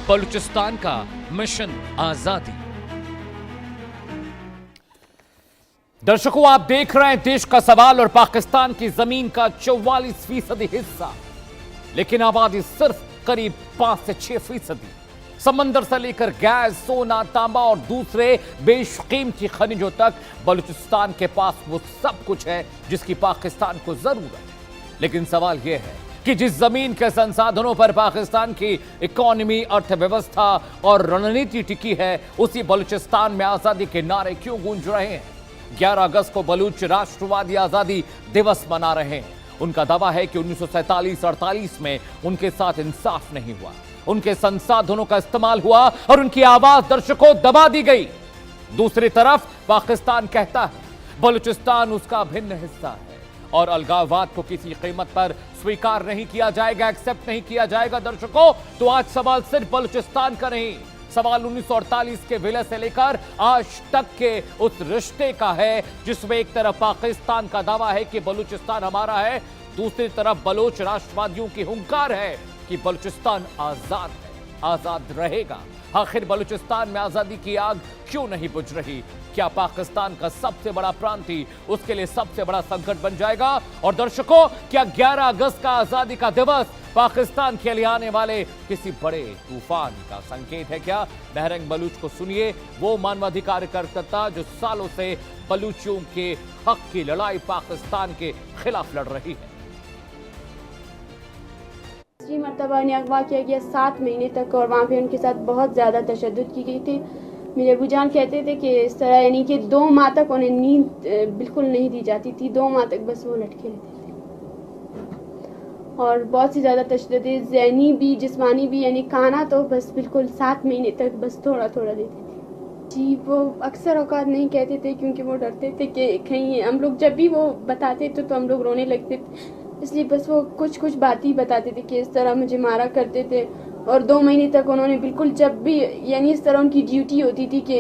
बलूचिस्तान का मिशन आजादी। दर्शकों, आप देख रहे हैं देश का सवाल और पाकिस्तान की जमीन का 44% हिस्सा, लेकिन आबादी सिर्फ करीब 5 से 6%। समंदर से लेकर गैस, सोना, तांबा और दूसरे बेशकीमती खनिजों तक बलूचिस्तान के पास वो सब कुछ है जिसकी पाकिस्तान को जरूरत है। लेकिन सवाल यह है कि जिस जमीन के संसाधनों पर पाकिस्तान की इकोनॉमी, अर्थव्यवस्था और रणनीति टिकी है, उसी बलूचिस्तान में आजादी के नारे क्यों गूंज रहे हैं? 11 अगस्त को बलूच राष्ट्रवादी आजादी दिवस मना रहे हैं। उनका दावा है कि 1947-48 में उनके साथ इंसाफ नहीं हुआ, उनके संसाधनों का इस्तेमाल हुआ और उनकी आवाज दर्शकों दबा दी गई। दूसरी तरफ पाकिस्तान कहता है बलूचिस्तान उसका भिन्न हिस्सा है और अलगाववाद को किसी कीमत पर स्वीकार नहीं किया जाएगा, एक्सेप्ट नहीं किया जाएगा। दर्शकों, तो आज सवाल सिर्फ बलूचिस्तान का नहीं, सवाल 1948 के विलय से लेकर आज तक के उस रिश्ते का है जिसमें एक तरफ पाकिस्तान का दावा है कि बलूचिस्तान हमारा है, दूसरी तरफ बलोच राष्ट्रवादियों की हुंकार है कि बलूचिस्तान आजाद है, आजाद रहेगा। आखिर बलूचिस्तान में आजादी की आग क्यों नहीं बुझ रही? क्या पाकिस्तान का सबसे बड़ा प्रांतीय उसके लिए सबसे बड़ा संकट बन जाएगा? और दर्शकों, क्या 11 अगस्त का आजादी का दिवस पाकिस्तान के लिए आने वाले किसी बड़े तूफान का संकेत है क्या? बहरंग बलूच को सुनिए, वो मानवाधिकार कार्यकर्ता जो सालों से बलूचियों के हक की लड़ाई पाकिस्तान के खिलाफ लड़ रही है। तीसरी मरतबा इन्हें अगवा किया गया 7 महीने तक और वहाँ पे उनके साथ बहुत ज़्यादा तशद्दुद की गई थी। मेरे अबूजान कहते थे कि इस तरह, यानी कि 2 माह तक उन्हें नींद बिल्कुल नहीं दी जाती थी, 2 माह तक बस वो लटके रहते थे और बहुत सी ज़्यादा तशद्दुद ज़हनी भी जिस्मानी भी, यानी खाना तो बस बिल्कुल 7 महीने तक बस थोड़ा थोड़ा देते थे। जी, वो अक्सर औकात नहीं कहते थे क्योंकि वो डरते थे कि कहीं हम लोग जब भी वो बताते थे तो हम लोग रोने लगते थे, इसलिए बस वो कुछ कुछ बात ही बताते थे कि इस तरह मुझे मारा करते थे। और 2 महीने तक उन्होंने बिल्कुल जब भी, यानी इस तरह उनकी ड्यूटी होती थी कि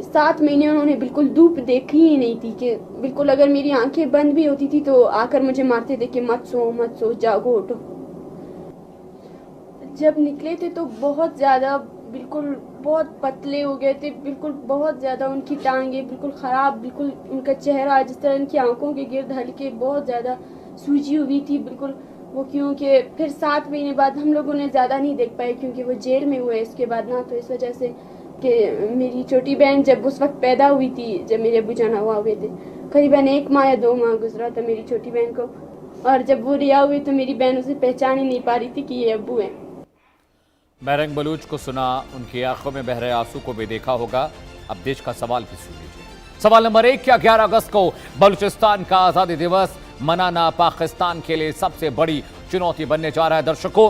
7 महीने उन्होंने बिल्कुल धूप देखी ही नहीं थी, कि बिल्कुल अगर मेरी आंखें बंद भी होती थी तो आकर मुझे मारते थे कि मत सो, जागो, उठो। जब निकले थे तो बहुत ज़्यादा बिल्कुल बहुत पतले हो गए थे, बिल्कुल बहुत ज़्यादा उनकी टांगें बिल्कुल ख़राब, बिल्कुल उनका चेहरा जिस तरह उनकी आंखों के गिर्द हल्के बहुत ज़्यादा सूजी हुई थी बिल्कुल वो, क्योंकि फिर 7 महीने बाद हम लोग उन्हें ज़्यादा नहीं देख पाए क्योंकि वो जेल में हुए इसके बाद ना, तो इस वजह से कि मेरी छोटी बहन जब उस वक्त पैदा हुई थी, जब मेरे अब्बू जान हुआ हुए थे, करीबन 1 माह या 2 माह गुजरा था मेरी छोटी बहन को, और जब वो रिहा हुई तो मेरी बहन उसे पहचान ही नहीं पा रही थी कि ये अब्बू हैं। बहरंग बलूच को सुना, उनकी आंखों में बह रहे आंसू को भी देखा होगा। अब देश का सवाल भी सुन लीजिए। सवाल नंबर 1, क्या 11 अगस्त को बलूचिस्तान का आजादी दिवस मनाना पाकिस्तान के लिए सबसे बड़ी चुनौती बनने जा रहा है? दर्शकों,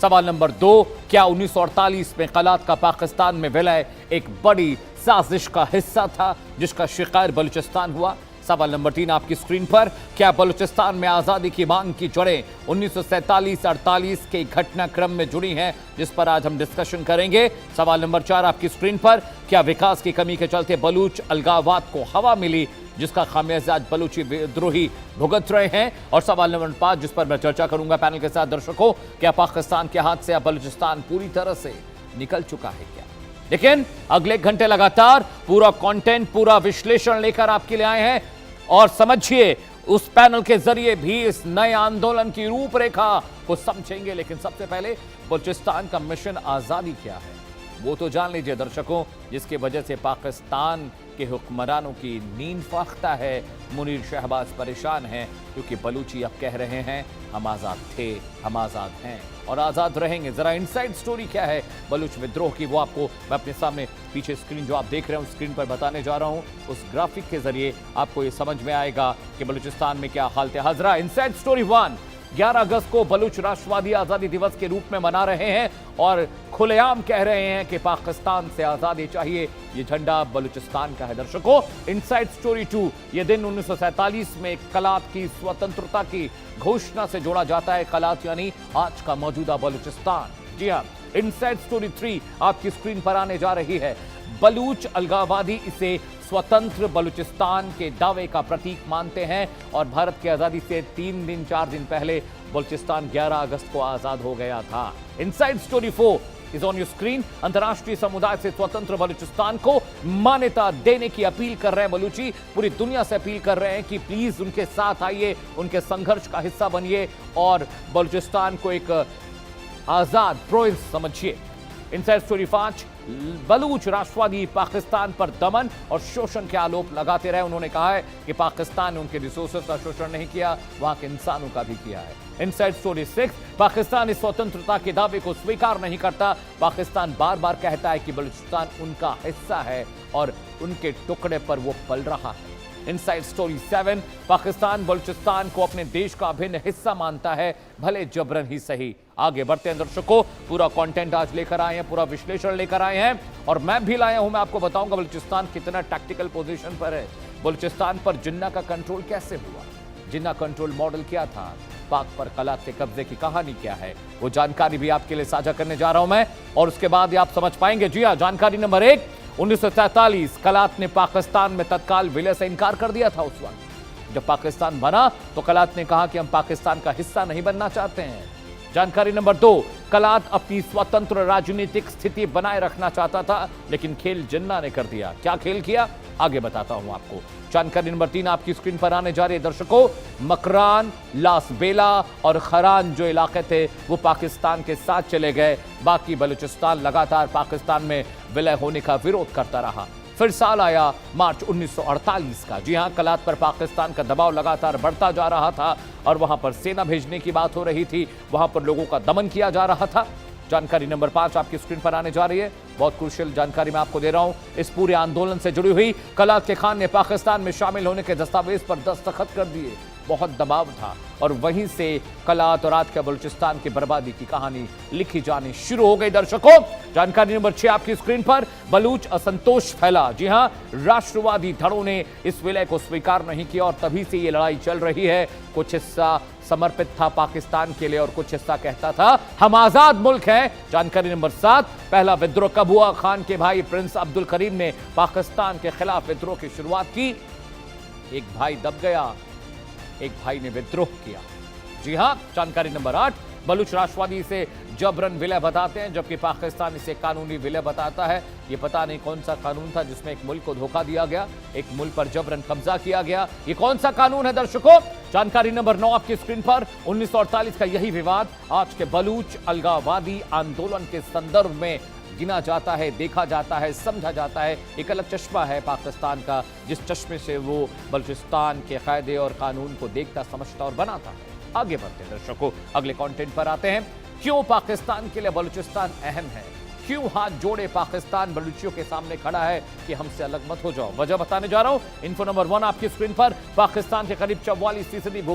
सवाल नंबर 2, क्या 1948 में कलात का पाकिस्तान में विलय एक बड़ी साजिश का हिस्सा था जिसका शिकार बलूचिस्तान हुआ? सवाल नंबर 3 आपकी स्क्रीन पर, क्या बलूचिस्तान में आजादी की मांग की जड़ें 1947-48 के घटनाक्रम में जुड़ी हैं, जिस पर आज हम डिस्कशन करेंगे? सवाल नंबर 4 आपकी स्क्रीन पर, क्या विकास की कमी के चलते बलूच अलगाववाद को हवा मिली जिसका खामियाजा आज बलूची विद्रोही भुगत रहे हैं? और सवाल नंबर 5 जिस पर मैं चर्चा करूंगा पैनल के साथ, दर्शकों, क्या पाकिस्तान के हाथ से अब बलूचिस्तान पूरी तरह से निकल चुका है क्या? लेकिन अगले घंटे लगातार पूरा कंटेंट, पूरा विश्लेषण लेकर आपके लिए आए हैं और समझिए उस पैनल के जरिए भी इस नए आंदोलन की रूपरेखा को समझेंगे। लेकिन सबसे पहले बलूचिस्तान का मिशन आजादी क्या है वो तो जान लीजिए दर्शकों, जिसकी वजह से पाकिस्तान के हुक्मरानों की नींद फाख्ता है। मुनीर शहबाज परेशान हैं क्योंकि बलूची अब कह रहे हैं हम आज़ाद थे, हम आज़ाद हैं और आज़ाद रहेंगे। ज़रा इनसाइड स्टोरी क्या है बलूच विद्रोह की, वो आपको मैं अपने सामने पीछे स्क्रीन जो आप देख रहे हैं उस स्क्रीन पर बताने जा रहा हूं। उस ग्राफिक के जरिए आपको ये समझ में आएगा कि बलूचिस्तान में क्या हालत है। हजरा इनसाइड स्टोरी 1, 11 अगस्त को बलूच राष्ट्रवादी आज़ादी दिवस के रूप में मना रहे हैं और खुलेआम कह रहे हैं कि पाकिस्तान से आज़ादी चाहिए, ये झंडा बलूचिस्तान का है। दर्शकों, इनसाइड स्टोरी 2, ये दिन 1947 में कलात की स्वतंत्रता की घोषणा से जोड़ा जाता है। कलात यानी आज का मौजूदा बलूचिस्तान। जी हाँ, इनसाइड स्टोरी 3 आपकी स्क्रीन पर आने जा रही है। बलूच अलगाववादी इसे स्वतंत्र बलूचिस्तान के दावे का प्रतीक मानते हैं और भारत की आजादी से 3 दिन 4 दिन पहले बलूचिस्तान 11 अगस्त को आजाद हो गया था। Inside story 4, is on your screen. अंतर्राष्ट्रीय समुदाय से स्वतंत्र बलूचिस्तान को मान्यता देने की अपील कर रहे हैं बलूची। पूरी दुनिया से अपील कर रहे हैं कि प्लीज उनके साथ आइए, उनके संघर्ष का हिस्सा बनिए और बलूचिस्तान को एक आजाद प्रोविंस समझिए। इनसाइड स्टोरी 5, बलूच राष्ट्रवादी पाकिस्तान पर दमन और शोषण के आरोप लगाते रहे। उन्होंने कहा है कि पाकिस्तान ने उनके रिसोर्सेज का शोषण नहीं किया, वहां के इंसानों का भी किया है। इनसाइड स्टोरी 6, पाकिस्तान इस स्वतंत्रता के दावे को स्वीकार नहीं करता। पाकिस्तान बार बार कहता है कि बलूचिस्तान उनका हिस्सा है और उनके टुकड़े पर वो पल रहा है। इनसाइड स्टोरी 7, पाकिस्तान बलूचिस्तान को अपने देश का अभिन्न हिस्सा मानता है, भले जबरन ही सही। आगे बढ़ते हैं दर्शकों, पूरा कंटेंट आज लेकर आए हैं, पूरा विश्लेषण लेकर आए हैं और मैप भी लाया हूं। मैं आपको बताऊंगा बलूचिस्तान कितना टैक्टिकल पोजीशन पर है, बलूचिस्तान पर जिन्ना का कंट्रोल कैसे हुआ, जिन्ना कंट्रोल मॉडल क्या था, पाक पर कलात के कब्जे की कहानी क्या है, वो जानकारी भी आपके लिए साझा करने जा रहा हूं मैं और उसके बाद आप समझ पाएंगे। जी हां, जानकारी नंबर 1, 1947 कलात ने पाकिस्तान में तत्काल विलय से इनकार कर दिया था। उस वक्त जब पाकिस्तान बना तो कलात ने कहा कि हम पाकिस्तान का हिस्सा नहीं बनना चाहते हैं। जानकारी नंबर 2, कलात अपनी स्वतंत्र राजनीतिक स्थिति बनाए रखना चाहता था, लेकिन खेल जिन्ना ने कर दिया। क्या खेल किया, आगे बताता हूं आपको। जानकारी नंबर 3 आपकी स्क्रीन पर आने जा रही है दर्शकों। मकरान, लास बेला और खरान जो इलाके थे वो पाकिस्तान के साथ चले गए, बाकी बलूचिस्तान लगातार पाकिस्तान में विलय होने का विरोध करता रहा। फिर साल आया मार्च 1948 का। जी हां, कलात पर पाकिस्तान का दबाव लगातार बढ़ता जा रहा था और वहां पर सेना भेजने की बात हो रही थी, वहां पर लोगों का दमन किया जा रहा था। जानकारी नंबर 5 आपकी स्क्रीन पर आने जा रही है, बहुत क्रूशियल जानकारी मैं आपको दे रहा हूं। इस पूरे आंदोलन से जुड़ी हुई कलात के खान ने पाकिस्तान में शामिल होने के दस्तावेज पर दस्तखत कर दिए, बहुत दबाव था और वहीं से कलात और आज के बलूचिस्तान की बर्बादी की कहानी लिखी जानी शुरू हो गई। दर्शकों, जानकारी नंबर 6 आपकी स्क्रीन पर, बलूच असंतोष फैला। जी हां, राष्ट्रवादी धड़ों ने इस विलय को स्वीकार नहीं किया और तभी से ये लड़ाई चल रही है। कुछ हिस्सा समर्पित था पाकिस्तान के लिए और कुछ हिस्सा कहता था हम आजाद मुल्क हैं। जानकारी नंबर 7, पहला विद्रोह कब हुआ? खान के भाई प्रिंस अब्दुल करीम ने पाकिस्तान के खिलाफ विद्रोह की शुरुआत की। एक भाई दब गया, एक भाई ने विद्रोह किया। जी हां, जानकारी नंबर 8, बलूच राष्ट्रवादी इसे जबरन विलय बताते हैं, जबकि पाकिस्तान इसे कानूनी विलय बताता है। ये पता नहीं कौन सा कानून था जिसमें एक मुल्क को धोखा दिया गया, एक मुल्क पर जबरन कब्जा किया गया। ये कौन सा कानून है दर्शकों? जानकारी नंबर 9 आपकी स्क्रीन पर, 1948 का यही विवाद आज के बलूच अलगाववादी आंदोलन के संदर्भ में गिना जाता है, देखा जाता है, समझा जाता है। एक अलग चश्मा है पाकिस्तान का, जिस चश्मे से वो बलूचिस्तान के कायदे और कानून को देखता, समझता और बनाता है। आगे बढ़ते हैं दर्शकों, अगले कंटेंट पर आते हैं। क्यों पाकिस्तान के लिए बलूचिस्तान अहम है? क्यों हाथ जोड़े पाकिस्तान बलूचियों के सामने खड़ा है कि हमसे अलग मत हो जाओ? वजह बताने जा रहा हूं। इन्फो नंबर 1 आपकी स्क्रीन पर, पाकिस्तान के करीब 44% भूभाग